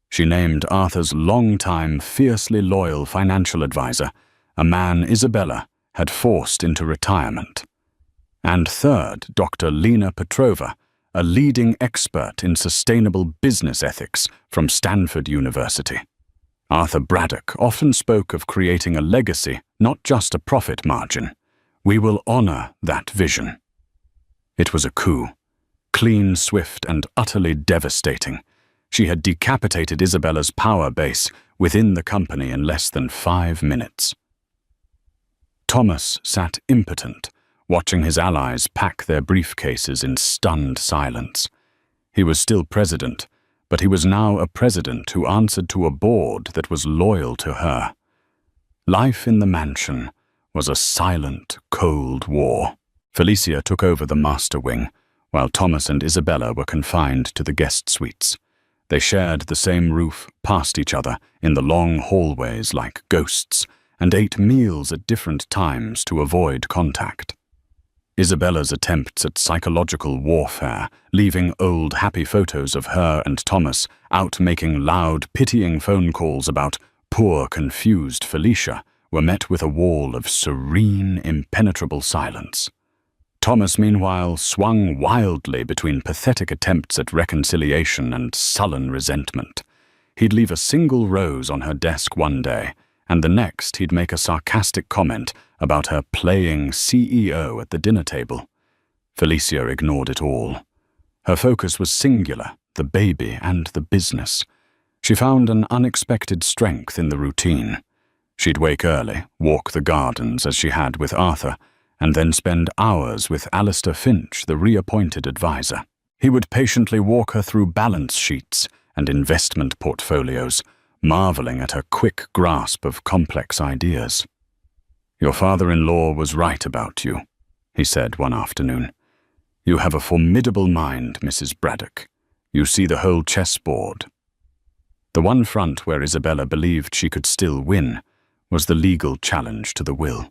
She named Arthur's long-time, fiercely loyal financial advisor, a man Isabella had forced into retirement. And third, Dr. Lena Petrova, a leading expert in sustainable business ethics from Stanford University. Arthur Braddock often spoke of creating a legacy, not just a profit margin. We will honor that vision. It was a coup. Clean, swift, and utterly devastating. She had decapitated Isabella's power base within the company in less than 5 minutes. Thomas sat impotent, watching his allies pack their briefcases in stunned silence. He was still president, but he was now a president who answered to a board that was loyal to her. Life in the mansion was a silent, cold war. Felicia took over the master wing, while Thomas and Isabella were confined to the guest suites. They shared the same roof, passed each other in the long hallways like ghosts, and ate meals at different times to avoid contact. Isabella's attempts at psychological warfare, leaving old happy photos of her and Thomas out making loud, pitying phone calls about poor, confused Felicia, were met with a wall of serene, impenetrable silence. Thomas, meanwhile, swung wildly between pathetic attempts at reconciliation and sullen resentment. He'd leave a single rose on her desk one day, and the next he'd make a sarcastic comment about her playing CEO at the dinner table. Felicia ignored it all. Her focus was singular, the baby and the business. She found an unexpected strength in the routine. She'd wake early, walk the gardens as she had with Arthur, and then spend hours with Alistair Finch, the reappointed advisor. He would patiently walk her through balance sheets and investment portfolios, marveling at her quick grasp of complex ideas. "Your father-in-law was right about you," he said one afternoon. "You have a formidable mind, Mrs. Braddock. You see the whole chessboard." The one front where Isabella believed she could still win was the legal challenge to the will.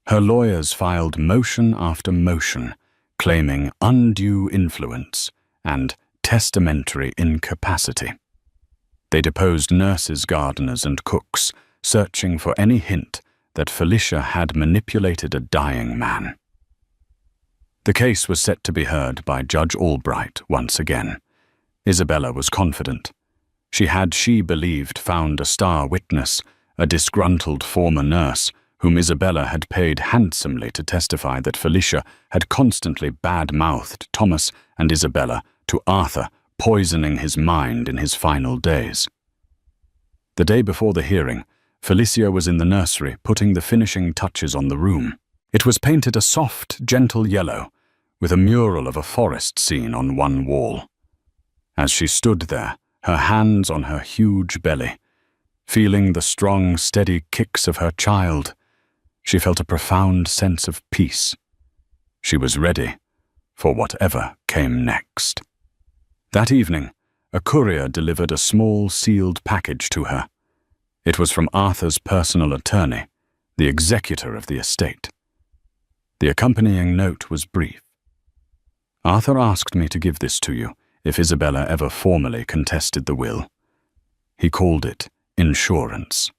Her lawyers filed motion after motion, claiming undue influence and testamentary incapacity. They deposed nurses, gardeners, and cooks, searching for any hint that Felicia had manipulated a dying man. The case was set to be heard by Judge Albright once again. Isabella was confident. She believed, found a star witness, a disgruntled former nurse, whom Isabella had paid handsomely to testify that Felicia had constantly bad-mouthed Thomas and Isabella to Arthur, poisoning his mind in his final days. The day before the hearing, Felicia was in the nursery putting the finishing touches on the room. It was painted a soft, gentle yellow, with a mural of a forest scene on one wall. As she stood there, her hands on her huge belly, feeling the strong, steady kicks of her child, she felt a profound sense of peace. She was ready for whatever came next. That evening, a courier delivered a small sealed package to her. It was from Arthur's personal attorney, the executor of the estate. The accompanying note was brief. "Arthur asked me to give this to you if Isabella ever formally contested the will. He called it insurance."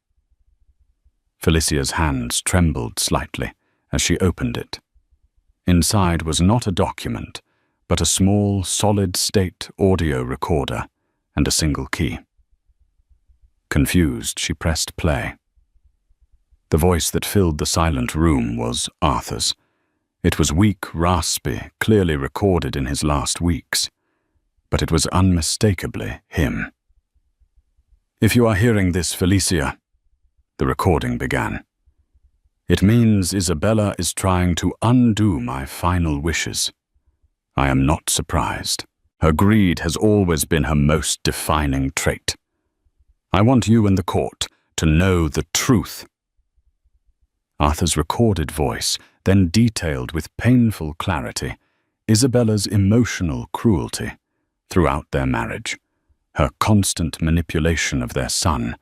Felicia's hands trembled slightly as she opened it. Inside was not a document, but a small, solid-state audio recorder and a single key. Confused, she pressed play. The voice that filled the silent room was Arthur's. It was weak, raspy, clearly recorded in his last weeks, but it was unmistakably him. "If you are hearing this, Felicia," the recording began, "it means Isabella is trying to undo my final wishes. I am not surprised. Her greed has always been her most defining trait. I want you and the court to know the truth." Arthur's recorded voice then detailed with painful clarity Isabella's emotional cruelty throughout their marriage, her constant manipulation of their son,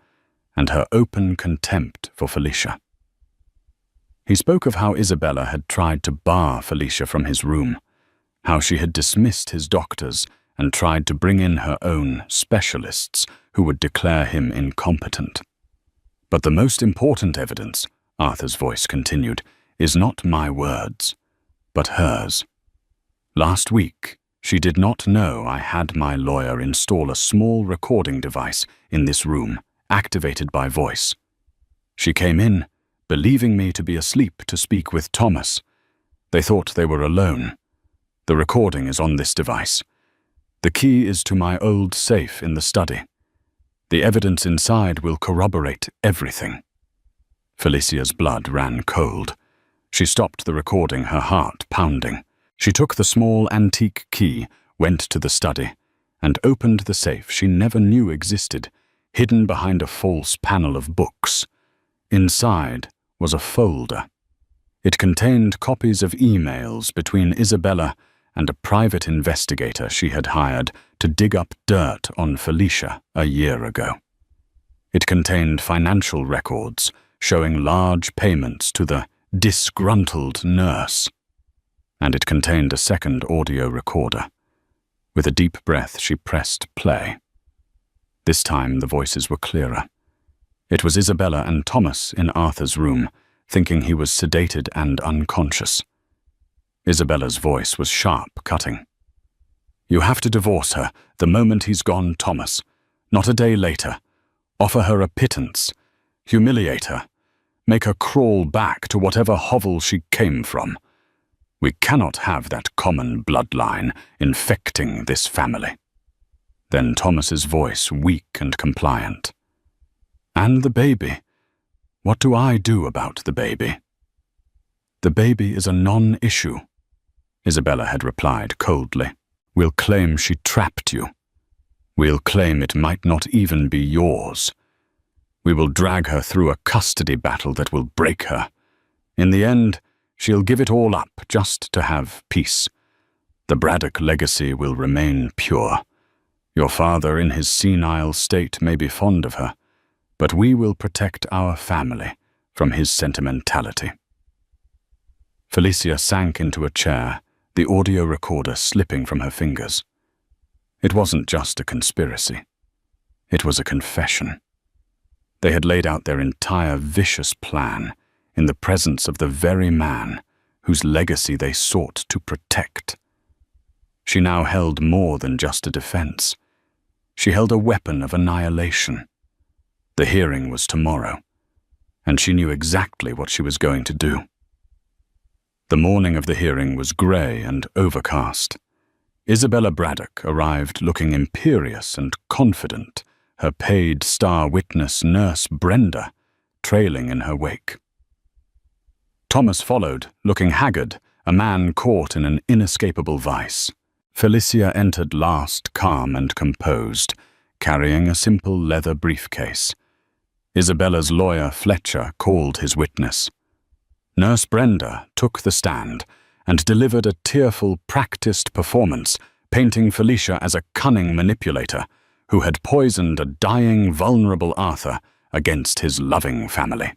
and her open contempt for Felicia. He spoke of how Isabella had tried to bar Felicia from his room, how she had dismissed his doctors and tried to bring in her own specialists who would declare him incompetent. "But the most important evidence," Arthur's voice continued, "is not my words, but hers. Last week, she did not know I had my lawyer install a small recording device in this room, activated by voice. She came in, believing me to be asleep to speak with Thomas. They thought they were alone. The recording is on this device. The key is to my old safe in the study. The evidence inside will corroborate everything." Felicia's blood ran cold. She stopped the recording, her heart pounding. She took the small antique key, went to the study, and opened the safe she never knew existed, hidden behind a false panel of books. Inside was a folder. It contained copies of emails between Isabella and a private investigator she had hired to dig up dirt on Felicia a year ago. It contained financial records showing large payments to the disgruntled nurse. And it contained a second audio recorder. With a deep breath, she pressed play. This time the voices were clearer. It was Isabella and Thomas in Arthur's room, thinking he was sedated and unconscious. Isabella's voice was sharp, cutting. "You have to divorce her the moment he's gone, Thomas. Not a day later. Offer her a pittance. Humiliate her. Make her crawl back to whatever hovel she came from. We cannot have that common bloodline infecting this family." Then Thomas's voice, weak and compliant. "And the baby? What do I do about the baby?" "The baby is a non-issue," Isabella had replied coldly. "We'll claim she trapped you. We'll claim it might not even be yours. We will drag her through a custody battle that will break her. In the end, she'll give it all up just to have peace. The Braddock legacy will remain pure. Your father in his senile state may be fond of her, but we will protect our family from his sentimentality." Felicia sank into a chair, the audio recorder slipping from her fingers. It wasn't just a conspiracy. It was a confession. They had laid out their entire vicious plan in the presence of the very man whose legacy they sought to protect. She now held more than just a defense. She held a weapon of annihilation. The hearing was tomorrow, and she knew exactly what she was going to do. The morning of the hearing was grey and overcast. Isabella Braddock arrived looking imperious and confident, her paid star witness, Nurse Brenda, trailing in her wake. Thomas followed, looking haggard, a man caught in an inescapable vice. Felicia entered last, calm and composed, carrying a simple leather briefcase. Isabella's lawyer, Fletcher, called his witness. Nurse Brenda took the stand and delivered a tearful, practiced performance, painting Felicia as a cunning manipulator who had poisoned a dying, vulnerable Arthur against his loving family.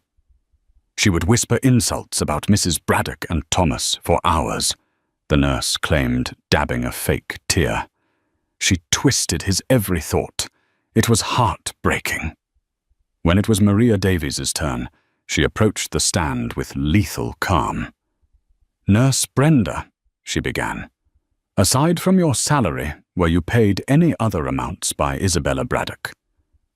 She would whisper insults about Mrs. Braddock and Thomas for hours, the nurse claimed, dabbing a fake tear. She twisted his every thought. It was heartbreaking. When it was Maria Davies's turn, she approached the stand with lethal calm. "Nurse Brenda," she began, "aside from your salary, were you paid any other amounts by Isabella Braddock?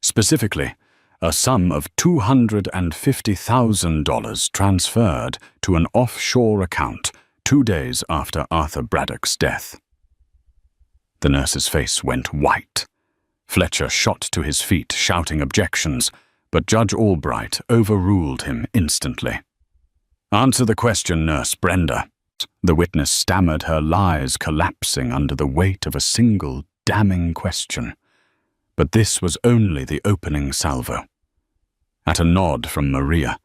Specifically, a sum of $250,000 transferred to an offshore account 2 days after Arthur Braddock's death." The nurse's face went white. Fletcher shot to his feet, shouting objections, but Judge Albright overruled him instantly. "Answer the question, Nurse Brenda." The witness stammered, her lies collapsing under the weight of a single damning question. But this was only the opening salvo. At a nod from Maria,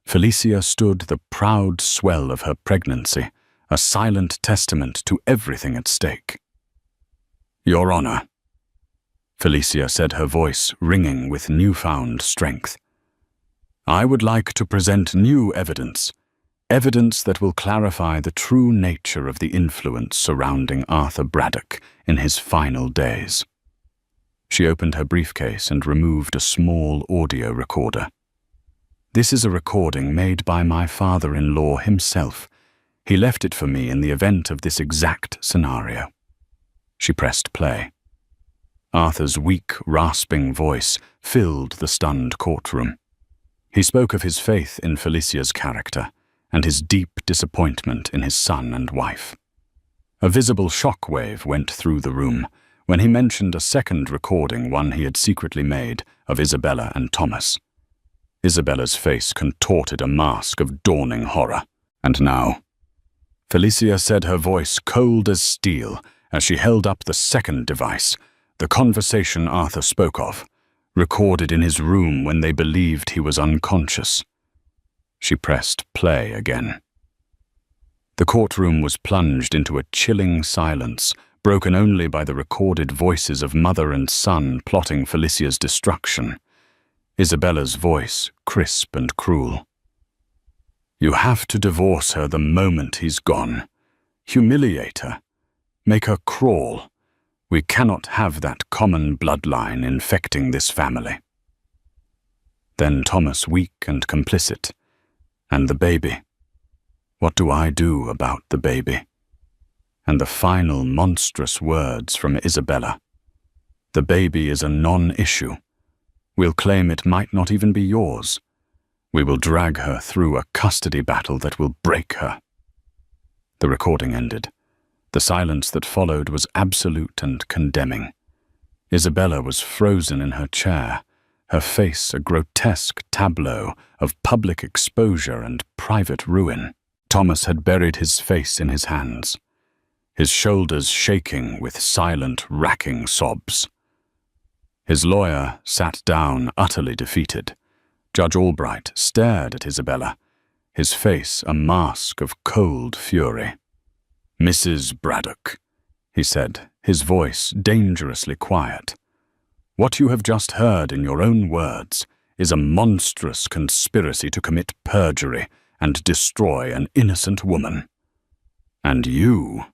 Felicia stood the proud swell of her pregnancy, a silent testament to everything at stake. "Your Honor," Felicia said, her voice ringing with newfound strength, "I would like to present new evidence that will clarify the true nature of the influence surrounding Arthur Braddock in his final days." She opened her briefcase and removed a small audio recorder. "This is a recording made by my father-in-law himself. He left it for me in the event of this exact scenario." She pressed play. Arthur's weak, rasping voice filled the stunned courtroom. He spoke of his faith in Felicia's character and his deep disappointment in his son and wife. A visible shockwave went through the room when he mentioned a second recording, one he had secretly made, of Isabella and Thomas. Isabella's face contorted a mask of dawning horror. "And now," Felicia said, her voice cold as steel, as she held up the second device, the conversation Arthur spoke of, recorded in his room when they believed he was unconscious. She pressed play again. The courtroom was plunged into a chilling silence, broken only by the recorded voices of mother and son plotting Felicia's destruction. Isabella's voice, crisp and cruel. "You have to divorce her the moment he's gone. Humiliate her. Make her crawl. We cannot have that common bloodline infecting this family." Then Thomas, weak and complicit. "And the baby? What do I do about the baby?" And the final monstrous words from Isabella. "The baby is a non-issue. We'll claim it might not even be yours. We will drag her through a custody battle that will break her." The recording ended. The silence that followed was absolute and condemning. Isabella was frozen in her chair, her face a grotesque tableau of public exposure and private ruin. Thomas had buried his face in his hands, his shoulders shaking with silent, racking sobs. His lawyer sat down, utterly defeated. Judge Albright stared at Isabella, his face a mask of cold fury. "Mrs. Braddock," he said, his voice dangerously quiet, "what you have just heard in your own words is a monstrous conspiracy to commit perjury and destroy an innocent woman. And you,"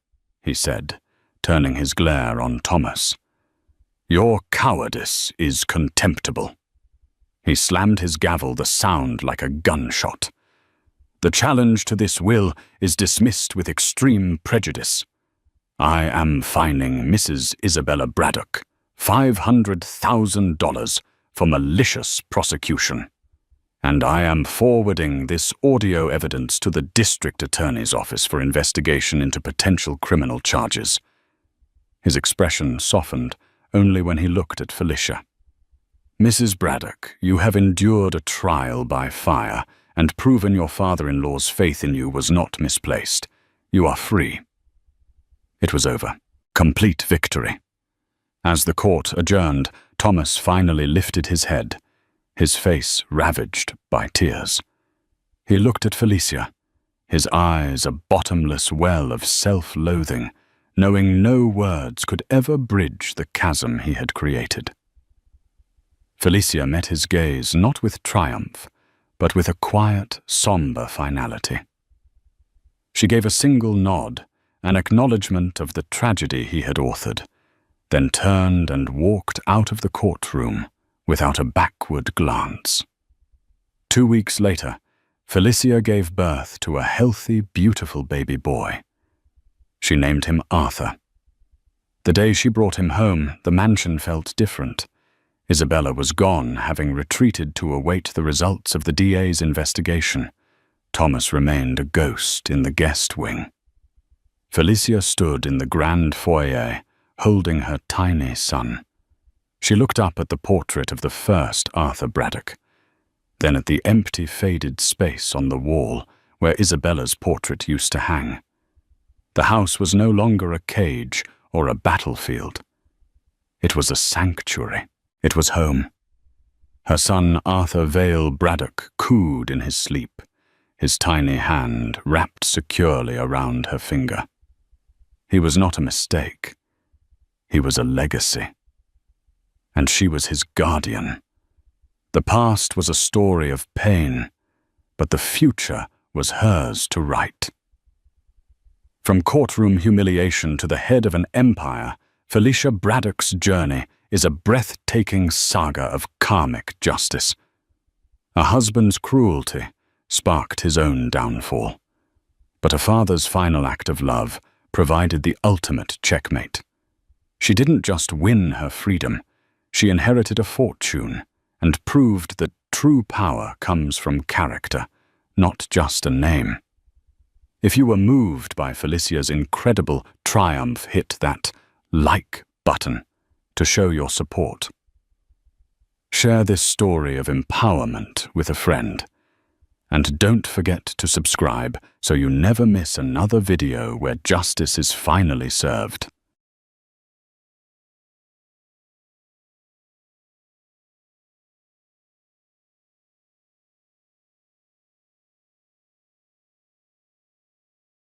he said, turning his glare on Thomas, "your cowardice is contemptible." He slammed his gavel, the sound like a gunshot. "The challenge to this will is dismissed with extreme prejudice. I am fining Mrs. Isabella Braddock $500,000 for malicious prosecution. And I am forwarding this audio evidence to the District Attorney's Office for investigation into potential criminal charges." His expression softened only when he looked at Felicia. "Mrs. Braddock, you have endured a trial by fire and proven your father-in-law's faith in you was not misplaced. You are free." It was over. Complete victory. As the court adjourned, Thomas finally lifted his head, his face ravaged by tears. He looked at Felicia, his eyes a bottomless well of self-loathing, knowing no words could ever bridge the chasm he had created. Felicia met his gaze not with triumph, but with a quiet, somber finality. She gave a single nod, an acknowledgement of the tragedy he had authored, then turned and walked out of the courtroom without a backward glance. 2 weeks later, Felicia gave birth to a healthy, beautiful baby boy. She named him Arthur. The day she brought him home, the mansion felt different. Isabella was gone, having retreated to await the results of the DA's investigation. Thomas remained a ghost in the guest wing. Felicia stood in the grand foyer, holding her tiny son. She looked up at the portrait of the first Arthur Braddock, then at the empty, faded space on the wall where Isabella's portrait used to hang. The house was no longer a cage or a battlefield. It was a sanctuary. It was home. Her son Arthur Vale Braddock cooed in his sleep, his tiny hand wrapped securely around her finger. He was not a mistake. He was a legacy. And she was his guardian. The past was a story of pain, but the future was hers to write. From courtroom humiliation to the head of an empire, Felicia Braddock's journey is a breathtaking saga of karmic justice. A husband's cruelty sparked his own downfall, but a father's final act of love provided the ultimate checkmate. She didn't just win her freedom, she inherited a fortune and proved that true power comes from character, not just a name. If you were moved by Felicia's incredible triumph, hit that like button to show your support. Share this story of empowerment with a friend. And don't forget to subscribe so you never miss another video where justice is finally served.